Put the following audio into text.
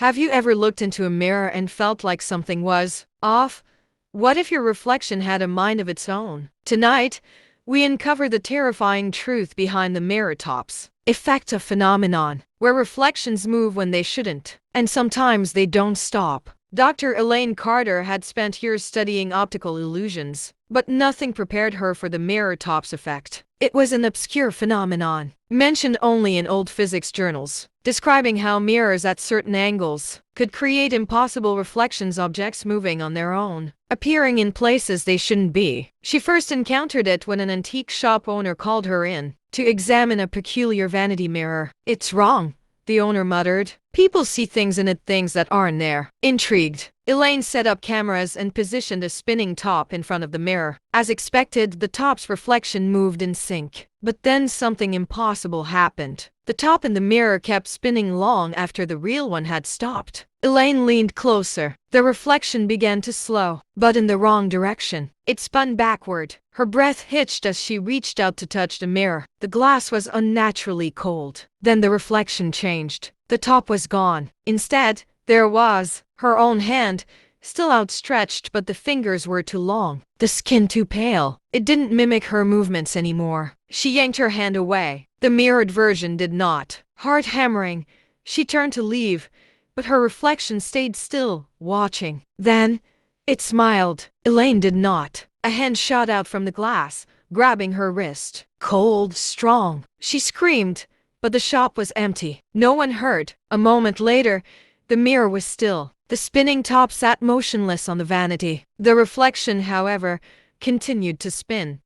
Have you ever looked into a mirror and felt like something was off? What if your reflection had a mind of its own? Tonight, we uncover the terrifying truth behind the mirror tops effect of phenomenon, where reflections move when they shouldn't, and sometimes they don't stop. Dr. Elaine Carter had spent years studying optical illusions, but nothing prepared her for the mirror tops effect. It was an obscure phenomenon, mentioned only in old physics journals, describing how mirrors at certain angles could create impossible reflections, objects moving on their own, appearing in places they shouldn't be. She first encountered it when an antique shop owner called her in to examine a peculiar vanity mirror. "It's wrong," the owner muttered. "People see things in it, things that aren't there." Intrigued, Elaine set up cameras and positioned a spinning top in front of the mirror. As expected, the top's reflection moved in sync. But then something impossible happened. The top in the mirror kept spinning long after the real one had stopped. Elaine leaned closer. The reflection began to slow, but in the wrong direction. It spun backward. Her breath hitched as she reached out to touch the mirror. The glass was unnaturally cold. Then the reflection changed. The top was gone. Instead, there was her own hand, still outstretched, but the fingers were too long, the skin too pale. It didn't mimic her movements anymore. She yanked her hand away. The mirrored version did not. Heart hammering, she turned to leave, but her reflection stayed still, watching. Then, it smiled. Elaine did not. A hand shot out from the glass, grabbing her wrist. Cold, strong. She screamed, but the shop was empty. No one heard. A moment later, the mirror was still. The spinning top sat motionless on the vanity. The reflection, however, continued to spin.